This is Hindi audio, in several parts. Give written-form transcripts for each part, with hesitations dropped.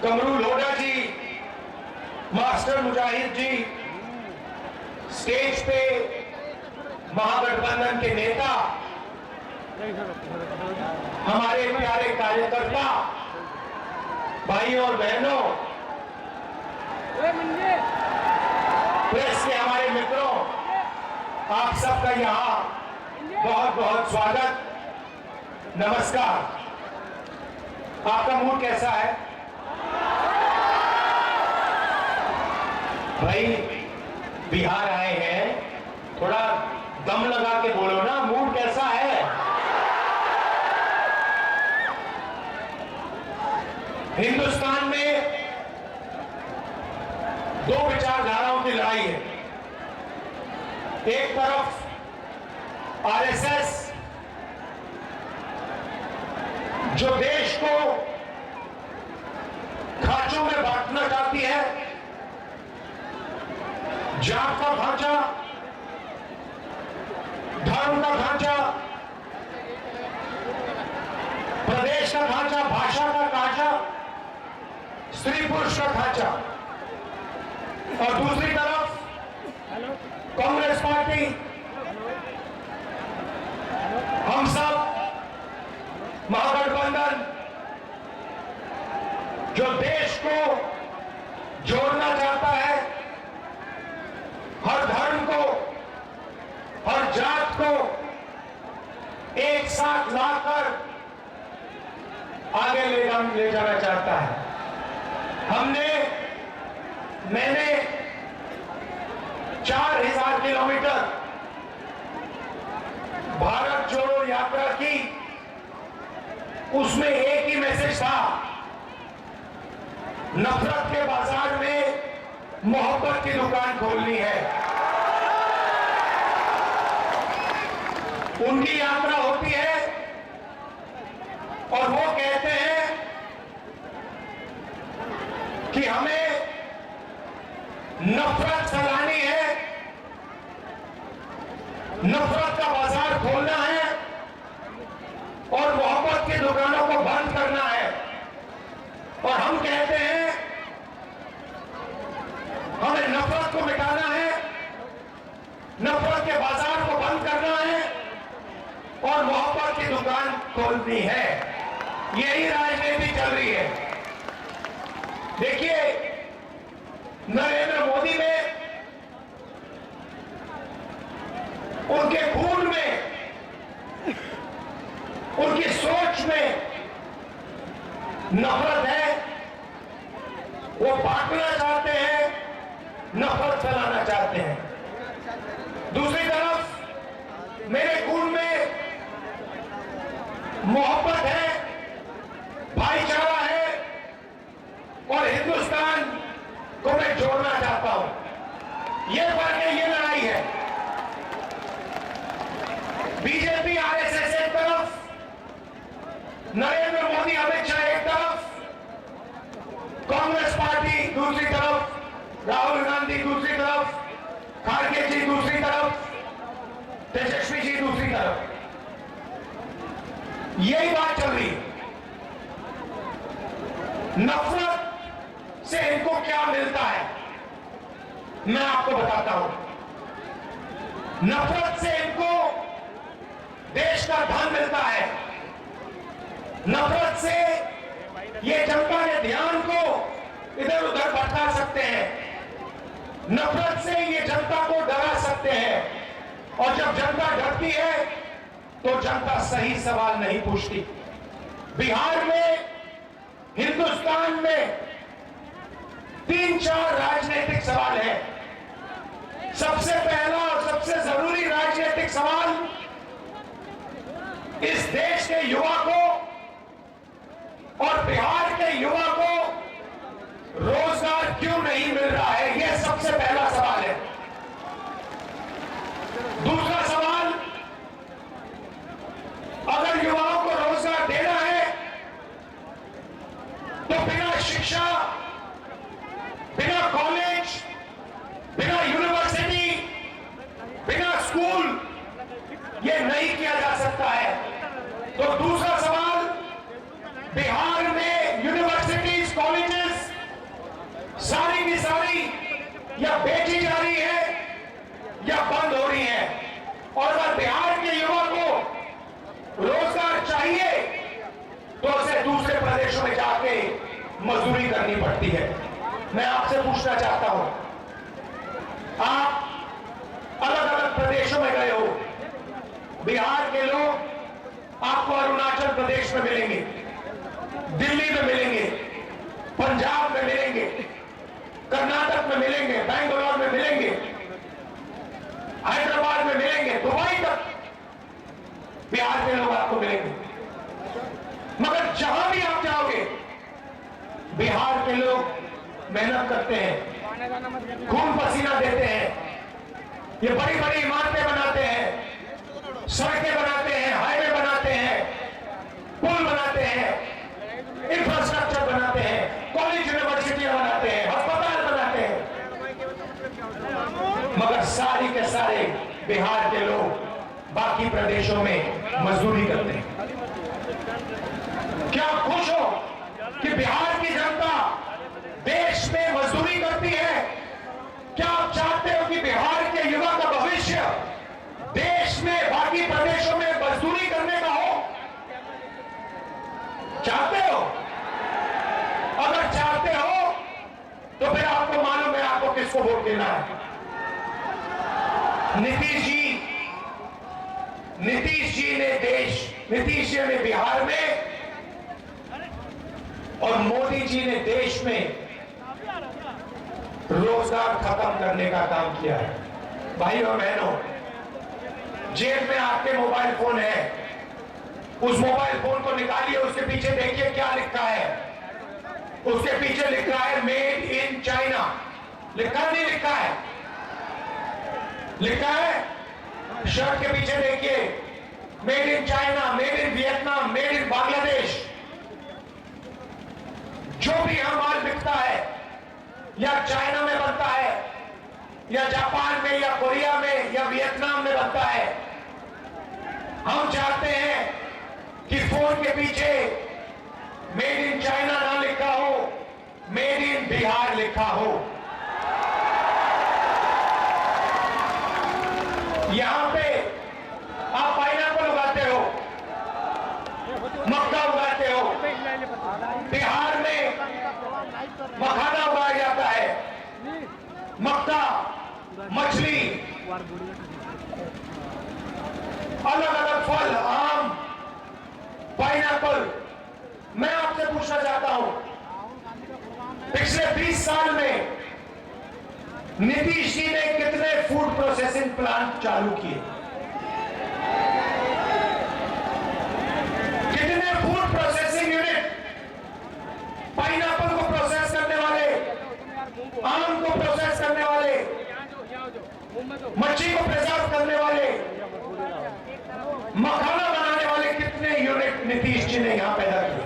कमरू लोढ़ा जी, मास्टर मुजाहिद जी, स्टेज पे महागठबंधन के नेता, हमारे प्यारे कार्यकर्ता भाइयों और बहनों, प्रेस के हमारे मित्रों, आप सबका यहाँ बहुत बहुत स्वागत, नमस्कार। आपका मूड कैसा है भाई? बिहार आए हैं, थोड़ा दम लगा के बोलो ना, मूड कैसा है? हिंदुस्तान में दो विचारधाराओं की लड़ाई है। एक तरफ आरएसएस जो देश को खांचों में बांटना चाहती है, जात का ढांचा, धर्म का ढांचा, प्रदेश का ढांचा, भाषा का ढांचा, स्त्री पुरुष का ढांचा, और दूसरी तरफ कांग्रेस पार्टी, हम सब महागठबंधन जो देश को जोड़ना चाहता है, हर धर्म को, हर जात को एक साथ लाकर आगे ले जाना चाहता है। मैंने 4000 किलोमीटर भारत जोड़ो यात्रा की, उसमें एक ही मैसेज था, नफरत के बाजार में मोहब्बत की दुकान खोलनी है। उनकी यात्रा होती है और वो कहते हैं कि हमें नफरत फैलानी है, नफरत का बाजार खोलना है और मोहब्बत की दुकानों को बंद करना है। और हम कहते हैं हमें नफरत को मिटाना है, नफरत के बाजार को बंद करना है और मोहब्बत की दुकान खोलनी है। यही राजनीति चल रही है। देखिए, नरेंद्र मोदी में, उनके खून में, उनकी सोच में नफरत है। वो बांटना चाहते हैं, नफरत फैलाना चाहते हैं। दूसरी तरफ मेरे खून में मोहब्बत है, भाईचारा है और हिंदुस्तान को मैं जोड़ना चाहता हूं। ये फर्क है, ये लड़ाई है। बीजेपी आरएसएस एक तरफ, नरेंद्र मोदी अमित शाह एक तरफ, कांग्रेस पार्टी दूसरी तरफ, राहुल गांधी दूसरी तरफ, खड़गे जी दूसरी तरफ, तेजस्वी जी दूसरी तरफ। यही बात चल रही है। नफरत से इनको क्या मिलता है, मैं आपको बताता हूं। नफरत से इनको देश का धन मिलता है। नफरत से ये जनता के ध्यान को इधर उधर भटका सकते हैं। नफरत से ये जनता को डरा सकते हैं और जब जनता डरती है तो जनता सही सवाल नहीं पूछती। बिहार में, हिंदुस्तान में 3-4 राजनीतिक सवाल हैं। सबसे पहला और सबसे जरूरी राजनीतिक सवाल, इस देश के युवा को और बिहार के युवा को रोजगार क्यों नहीं मिल रहा है, यह सबसे पहला सवाल है। दूसरा सवाल, अगर युवाओं को रोजगार देना है तो बिना शिक्षा, बिना कॉलेज, बिना यूनिवर्सिटी, बिना स्कूल, ये नहीं किया जा सकता है। तो दूसरा सवाल, बिहार में यूनिवर्सिटीज, कॉलेजेस जाके मजदूरी करनी पड़ती है। मैं आपसे पूछना चाहता हूं, आप अलग अलग प्रदेशों में गए हो, बिहार के लोग आपको अरुणाचल प्रदेश में मिलेंगे, दिल्ली में मिलेंगे, पंजाब में मिलेंगे, कर्नाटक में मिलेंगे, बेंगलोर में मिलेंगे, हैदराबाद में मिलेंगे, दुबई तक बिहार के लोग आपको मिलेंगे। मगर जहां भी आप जाओगे, बिहार के लोग मेहनत करते हैं, खून पसीना देते हैं, ये बड़ी बड़ी इमारतें बनाते हैं, सड़कें बनाते हैं, हाईवे बनाते हैं, पुल बनाते हैं, इंफ्रास्ट्रक्चर बनाते हैं, कॉलेज यूनिवर्सिटियां बनाते हैं, अस्पताल बनाते हैं। मगर सारे के सारे बिहार के लोग बाकी प्रदेशों में मजदूरी करते हैं। क्या आप खुश हो कि बिहार की जनता देश में मजदूरी करती है? क्या आप चाहते हो कि बिहार के युवा का भविष्य देश में बाकी प्रदेशों में मजदूरी करने का हो? चाहते हो? अगर चाहते हो तो फिर आपको मालूम है आपको किसको वोट देना है। नीतीश जी ने बिहार में और मोदी जी ने देश में रोजगार खत्म करने का काम किया है। भाई और बहनों, जेब में आपके मोबाइल फोन है, उस मोबाइल फोन को निकालिए, उसके पीछे देखिए क्या लिखा है। उसके पीछे लिखा है मेड इन चाइना। लिखा नहीं लिखा है? लिखा है। शर्ट के पीछे देखिए made in China, made in Vietnam, made in Bangladesh. जो भी यहां माल बिकता है या चाइना में बनता है या जापान में या कोरिया में या वियतनाम में बनता है, हम चाहते हैं कि फोन के पीछे मेड इन चाइना ना लिखा हो, मेड इन बिहार लिखा हो। यहां पे आप पाइनएप्पल उगाते हो, मक्का उगाते हो, बिहार में मखाना उगाया जाता है, मक्का, मछली, अलग अलग फल, आम, पाइनएप्पल। मैं आपसे पूछना चाहता हूं, पिछले 20 साल में नीतीश जी ने कितने फूड प्रोसेसिंग प्लांट चालू किए? कितने फूड प्रोसेसिंग यूनिट? पाइनएप्पल को प्रोसेस करने वाले, आम को प्रोसेस करने वाले, मच्छी को प्रिजर्व करने वाले, मखाना बनाने वाले कितने यूनिट नीतीश जी ने यहां पैदा किए?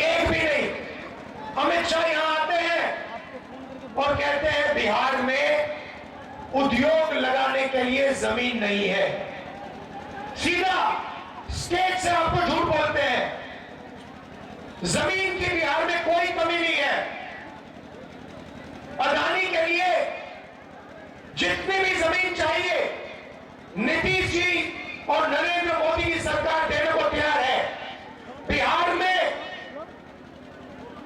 एक भी नहीं। अमित शाह यहां आते हैं और कहते हैं बिहार में उद्योग लगाने के लिए जमीन नहीं है। सीधा स्टेट से आपको झूठ बोलते हैं। जमीन की बिहार में कोई कमी नहीं है। अदानी के लिए जितनी भी जमीन चाहिए नीतीश जी और नरेंद्र मोदी की सरकार देने को तैयार है। बिहार में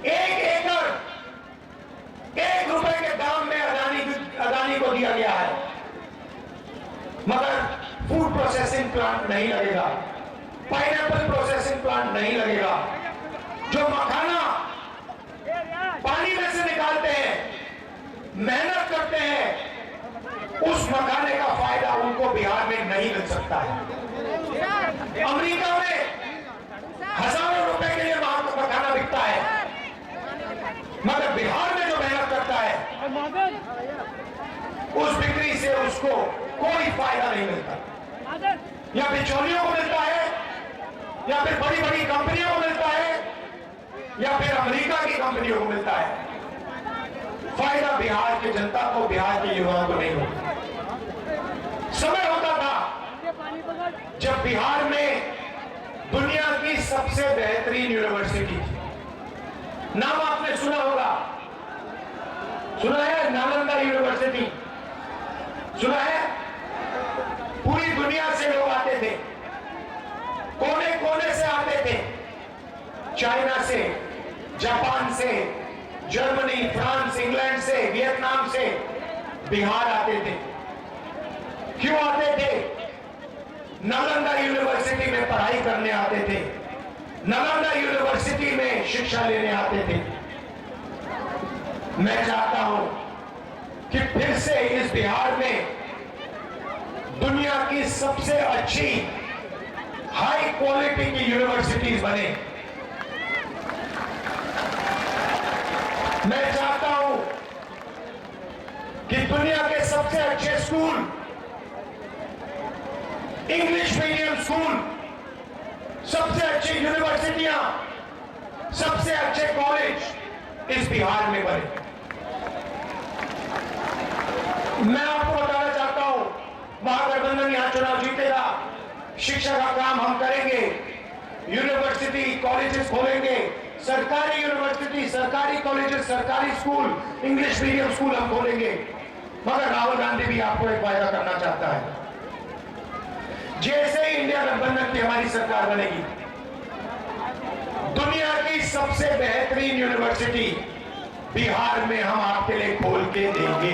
1 एकड़ 1 रुपए के दाम में अदानी को दिया गया है। मगर फूड प्रोसेसिंग प्लांट नहीं लगेगा, पाइनएप्पल प्रोसेसिंग प्लांट नहीं लगेगा। जो मखाना पानी में से निकालते हैं, मेहनत करते हैं, उस मखाने का फायदा उनको बिहार में नहीं मिल सकता है। अमेरिका में हजारों रुपए के लिए मखाना बिकता है, मगर बिहार में जो मेहनत करता है उस बिक्री से उसको कोई फायदा नहीं मिलता। या बिचौलियों को मिलता है, या फिर बड़ी बड़ी कंपनियों को मिलता है, या फिर अमेरिका की कंपनियों को मिलता है। फायदा बिहार की जनता को, बिहार के युवाओं को नहीं होता। समय होता था जब बिहार में दुनिया की सबसे बेहतरीन यूनिवर्सिटी थी। नाम आपने सुना होगा, सुना है? नालंदा यूनिवर्सिटी सुना है? पूरी दुनिया से लोग आते थे, कोने कोने से आते थे। चाइना से, जापान से, जर्मनी, फ्रांस, इंग्लैंड से, वियतनाम से बिहार आते थे। क्यों आते थे? नालंदा यूनिवर्सिटी में पढ़ाई करने आते थे, नालंदा यूनिवर्सिटी में शिक्षा लेने आते थे। मैं चाहता हूं कि फिर से इस बिहार में दुनिया की सबसे अच्छी हाई क्वालिटी की यूनिवर्सिटीज बने। मैं चाहता हूं कि दुनिया के सबसे अच्छे स्कूल, इंग्लिश मीडियम स्कूल, सबसे अच्छी यूनिवर्सिटियां, सबसे अच्छे कॉलेज इस बिहार में बने। मैं आपको बताना चाहता हूं, महागठबंधन यहां चुनाव जीतेगा, शिक्षा का काम हम करेंगे, यूनिवर्सिटी कॉलेजेस खोलेंगे, सरकारी यूनिवर्सिटी, सरकारी कॉलेजेस, सरकारी स्कूल, इंग्लिश मीडियम स्कूल हम खोलेंगे। मगर राहुल गांधी भी आपको एक वायदा करना चाहता है, जैसे ही इंडिया गठबंधन की हमारी सरकार बनेगी, दुनिया की सबसे बेहतरीन यूनिवर्सिटी बिहार में हम आपके लिए खोल के देंगे।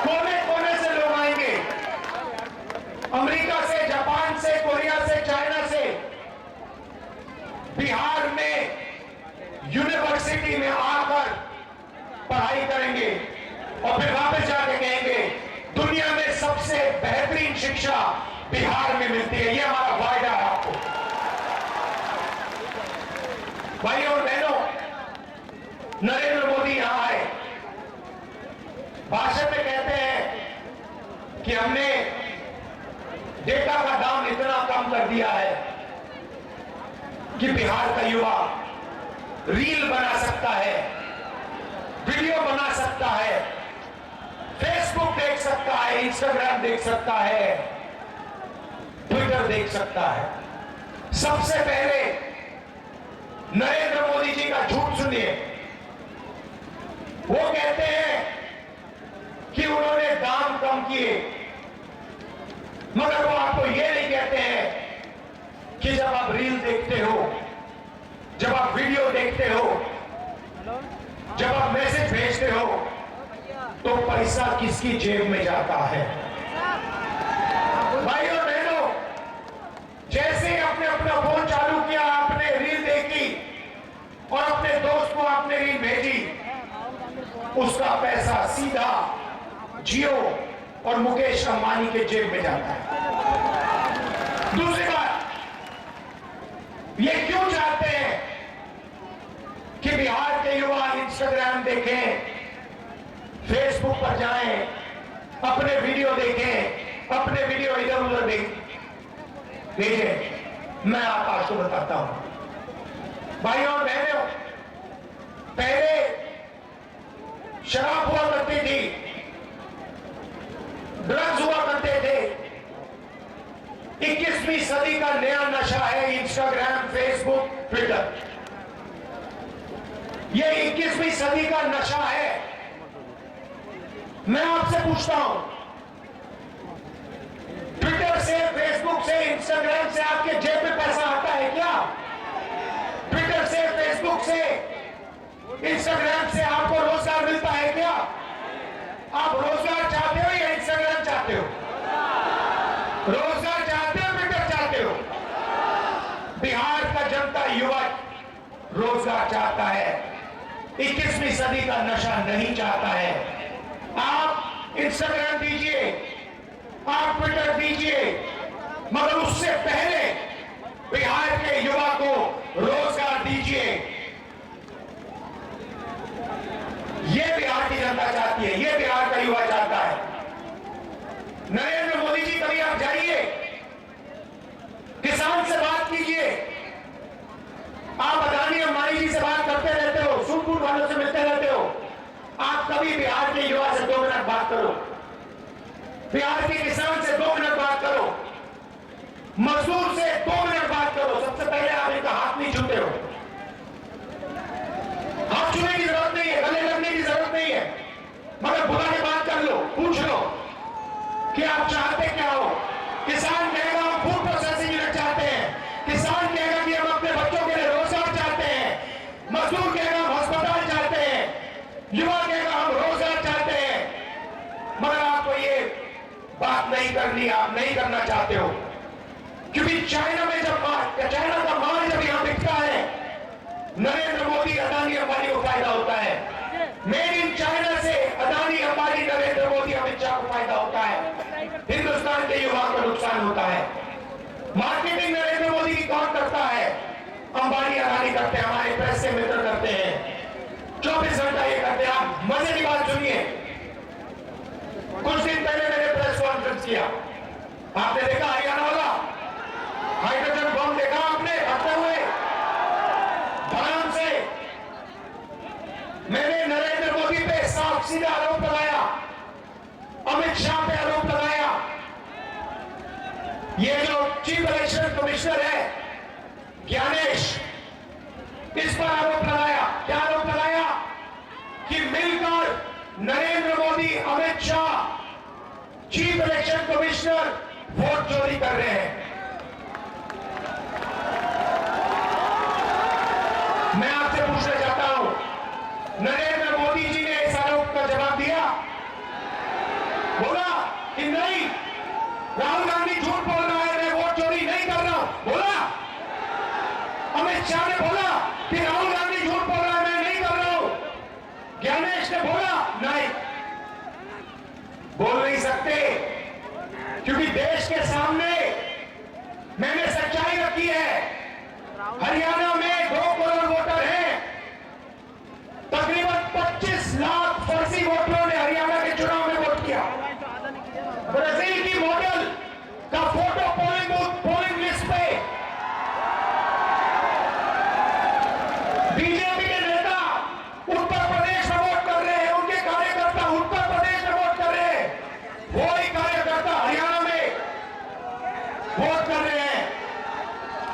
कोने कोने से लोग आएंगे, अमेरिका से, जापान से, कोरिया से, चाइना से बिहार में यूनिवर्सिटी में आकर पढ़ाई करेंगे और फिर वापस जाके कहेंगे दुनिया में सबसे बेहतरीन शिक्षा बिहार में मिलती है। यह हमारा वायदा है आपको। भाइयों और बहनों, नरेंद्र मोदी यहां आए, भाषण में कहते हैं कि हमने डेटा का दाम इतना कम कर दिया है कि बिहार का युवा रील बना सकता है, वीडियो बना सकता है, फेसबुक देख सकता है, इंस्टाग्राम देख सकता है, ट्विटर देख सकता है। सबसे पहले नरेंद्र मोदी जी का झूठ सुनिए। वो कहते हैं कि उन्होंने दाम कम किए, मगर वो आपको ये नहीं कहते हैं कि जब आप रील देखते हो, जब आप वीडियो देखते हो, जब आप मैसेज भेजते हो, तो पैसा किसकी जेब में जाता है? भाइयों बहनों, जैसे ही आपने अपना फोन चालू किया, आपने रील देखी और अपने दोस्त को आपने रील भेजी, उसका पैसा सीधा जियो और मुकेश अंबानी के जेब में जाता है। दूसरी बात, ये क्यों चाहते हैं कि बिहार के युवा इंस्टाग्राम देखें, फेसबुक पर जाएं, अपने वीडियो देखें, अपने वीडियो इधर उधर देखें? मैं आपको बताता हूं भाइयों और बहनों, पहले शराब हुआ करती थी, ड्रग्स हुआ करते थे। 21वीं सदी का नया नशा है इंस्टाग्राम, फेसबुक, ट्विटर। ये 21वीं सदी का नशा है। मैं आपसे पूछता हूं, ट्विटर से, फेसबुक से, इंस्टाग्राम से आपके जेब में पैसा आता है क्या? ट्विटर से, फेसबुक से, इंस्टाग्राम से आपको रोजगार मिलता है क्या? आप रोजगार चाहते हो या इंस्टाग्राम चाहते हो? रोजगार चाहते हो, ट्विटर चाहते हो? बिहार का जनता युवक रोजगार चाहता है, 21वीं सदी का नशा नहीं चाहता है। आप इंस्टाग्राम दीजिए, आप ट्विटर दीजिए, मगर उससे पहले बिहार के युवा को रोजगार दीजिए। यह बिहार की जनता चाहती है, यह बिहार का युवा चाहता है। नरेंद्र मोदी जी, कभी आप जाइए, किसान से बात कीजिए। आप अदानी अंबानी जी से बात करते रहते हो, सुनपुर वालों से मिलते रहते हो। आप कभी बिहार के युवा से 2 मिनट बात करो, बिहार के किसान से 2 मिनट बात करो, मजदूर से 2 मिनट बात करो। सबसे पहले आप इनका हाथ नहीं छूते हो। हाथ छूने की जरूरत नहीं है, गले लगने की जरूरत नहीं है, मगर बुला के बात कर लो, पूछ लो कि आप चाहते क्या हो। किसान कहेगा हम फूड प्रोसेसिंग यूनिट चाहते हैं, किसान कहेगा कि लिया, आप नहीं करना चाहते हो, क्योंकि चाइना का माल जब यहां बिकता है, नरेंद्र मोदी, अदानी, अंबानी को फायदा होता है। मेड इन चाइना से अदानी, अंबानी, नरेंद्र मोदी, अमित शाह को फायदा होता है, हिंदुस्तान के युवाओं को नुकसान होता है। मार्केटिंग नरेंद्र मोदी की कौन करता है? अंबानी, अदानी करते हैं, हमारे प्रेस से मित्र करते हैं, 24 घंटा ये करते हैं। आप मजे की बात सुनिए, कुछ दिन पहले मैंने प्रेस कॉन्फ्रेंस किया, आपने देखा हरियाणा वाला हाइड्रोजन बम देखा आपने फटते हुए धड़ाम से? मैंने नरेंद्र मोदी पे साफ सीधा आरोप लगाया, अमित शाह पे आरोप लगाया, ये जो चीफ इलेक्शन कमिश्नर है ज्ञानेश, इस पर आरोप लगाया। क्या आरोप लगाया? कि मिलकर Narendra Modi, Amit Shah, chief election commissioner vote चोरी कर रहे हैं। मैं आपसे पूछना चाहता हूं, नरेंद्र मोदी जी ने इस आरोप का जवाब दिया? बोला कि नहीं, राहुल गांधी झूठ बोल रहा है, मैं वोट चोरी नहीं कर रहा हूं? बोला? अमित शाह ने बोला कि राहुल गांधी झूठ बोल रहा है, मैं नहीं कर रहा हूं? ज्ञानेश ने बोला? नहीं, बोल नहीं सकते, क्योंकि देश के सामने मैंने सच्चाई रखी है। हरियाणा में 2 करोड़ वोटर हैं, तकरीबन 25 लाख फर्जी वोटरों ने हरियाणा के चुनाव में वोट किया। ब्राजील की मॉडल का फोटो पोलिंग लिस्ट पे, बीजेपी के नेता उत्तर प्रदेश में वोट कर रहे हैं, उनके कार्यकर्ता उत्तर प्रदेश में वोट कर रहे हैं, वही कार्यकर्ता हरियाणा में वोट कर रहे हैं।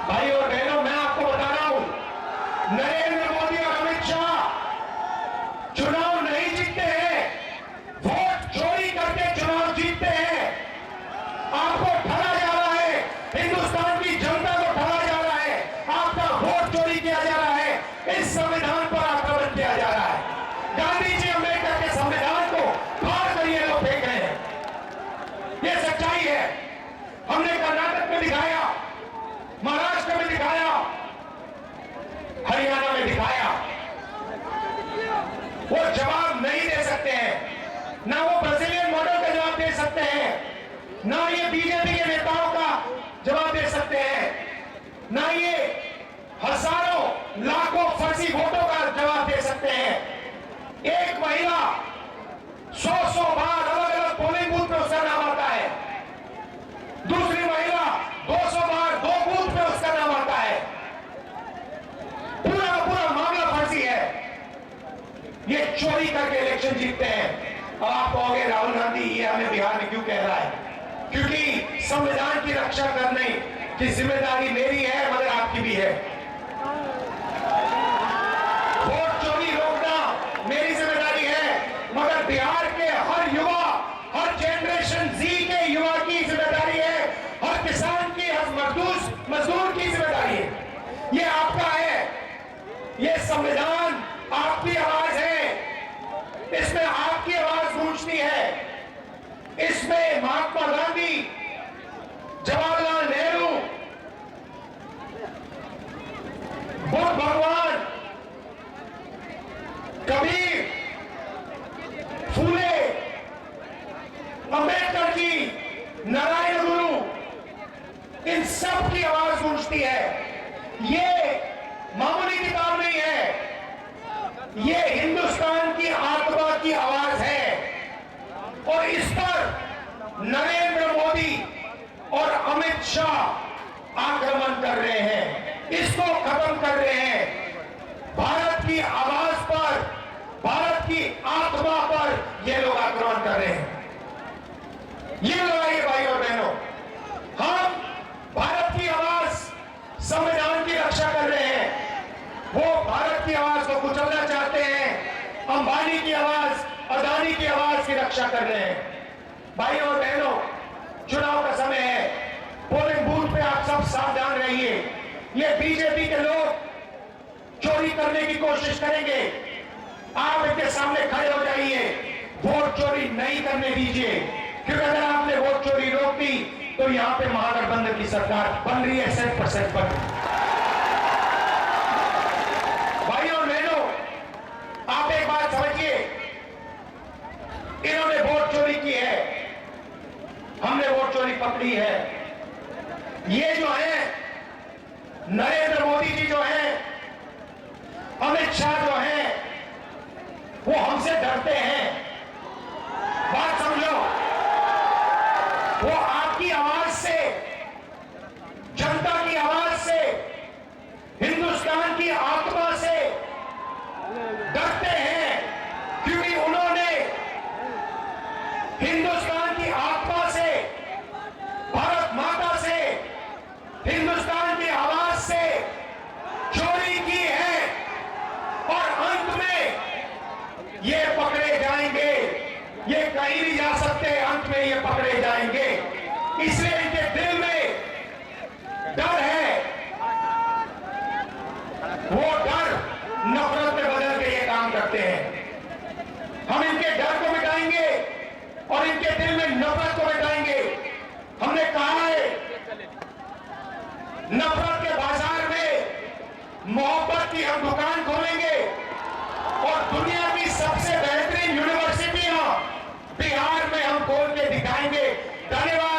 भाई और बहनों, मैं आपको बता रहा हूं, नरेंद्र मोदी और अमित शाह चुनाव नहीं जीतते हैं, वोट चोरी करके चुनाव जीतते हैं। आपको ठगा जा रहा है, हिंदुस्तान की जनता को ठगा जा रहा है, आपका वोट चोरी किया जा रहा है, इस संविधान पर आक्रमण किया जा रहा है। गांधी जी, अम्बेडकर के संविधान को फाड़ कर ये लोग फेंक रहे हैं, ये सच्चाई है। हमने कर्नाटक में दिखाया, महाराष्ट्र में दिखाया, हरियाणा में दिखाया। वो जवाब नहीं दे सकते हैं, ना वो ब्राजीलियन मॉडल का जवाब दे सकते हैं, ना ये बीजेपी के नेताओं का जवाब दे सकते हैं, ना ये हजारों लाखों फर्जी वोटों का जवाब दे सकते हैं। एक महिला 100 बार अलग अलग पोलिंग बूथ में उसका नाम आता है, दूसरी महिला 200 बार 2 बूथ में उसका नाम आता है। पूरा पूरा मामला फर्जी है, ये चोरी करके इलेक्शन जीतते हैं। और आप कहोगे राहुल गांधी ये हमें बिहार में क्यों कह रहा है? क्योंकि संविधान की रक्षा करने की जिम्मेदारी मेरी है, मगर आपकी भी है। वोट चोरी रोकना मेरी जिम्मेदारी है, मगर बिहार के हर युवा, हर जनरेशन जी के युवा की जिम्मेदारी है, हर किसान की, हर मजदूर की जिम्मेदारी है। ये आपका है, ये संविधान आपकी आवाज है, इसमें आपकी आवाज गूंजती है। इसमें महात्मा गांधी, जवाहरलाल नेहरू, बुद्ध भगवान, कबीर, फूले, अंबेडकर जी, नारायण गुरु, इन सब की आवाज गूंजती है। ये मामूली किताब नहीं है, ये हिंदुस्तान की आत्मा की आवाज है। और इस पर नरेंद्र मोदी और अमित शाह आक्रमण कर रहे हैं, इसको खत्म कर रहे हैं। भारत की आवाज पर, भारत की आत्मा पर ये लोग आक्रमण कर रहे हैं। ये लड़ाई है भाई और बहनों, हम भारत की आवाज, संविधान की रक्षा कर रहे हैं। वो भारत की आवाज को कुचलना चाहते हैं, अंबानी की आवाज, अदानी की आवाज की रक्षा कर रहे हैं। भाई और बहनों, चुनाव का समय है, पोलिंग बूथ पे आप सब सावधान रहिए। ये बीजेपी के लोग चोरी करने की कोशिश करेंगे, आप इनके सामने खड़े हो जाइए, वोट चोरी नहीं करने दीजिए। क्योंकि अगर आपने वोट चोरी रोक दी तो यहां पे महागठबंधन की सरकार बन रही है, 100% बन रही है। भाइयों और बहनों, आप एक बात समझिए, इन्होंने वोट चोरी की है, हमने वोट चोरी पकड़ी है। ये जो है नरेंद्र मोदी जी जो है, अमित शाह जो है, वो हमसे डरते हैं। बात समझो, वो आपकी आवाज से, जनता की आवाज से, हिंदुस्तान की आत्मा से डरते हैं, क्योंकि उन्होंने हिंदुस्तान की आत्मा से, भारत माता से, हिंदुस्तान की आवाज से चोरी की है और अंत में ये पकड़े जाएंगे। ये कहीं भी जा सकते हैं, अंत में ये पकड़े जाएंगे। इसलिए इनके दिल में डर है, वो डर नफरत में बदल के ये काम करते हैं। हम इनके डर को मिटाएंगे और इनके दिल में नफरत को मिटाएंगे। हमने कहा है, नफरत के बाजार में मोहब्बत की हम दुकान खोलेंगे और दुनिया की सबसे बेहतरीन यूनिवर्सिटियां बिहार में हम खोल के दिखाएंगे। धन्यवाद।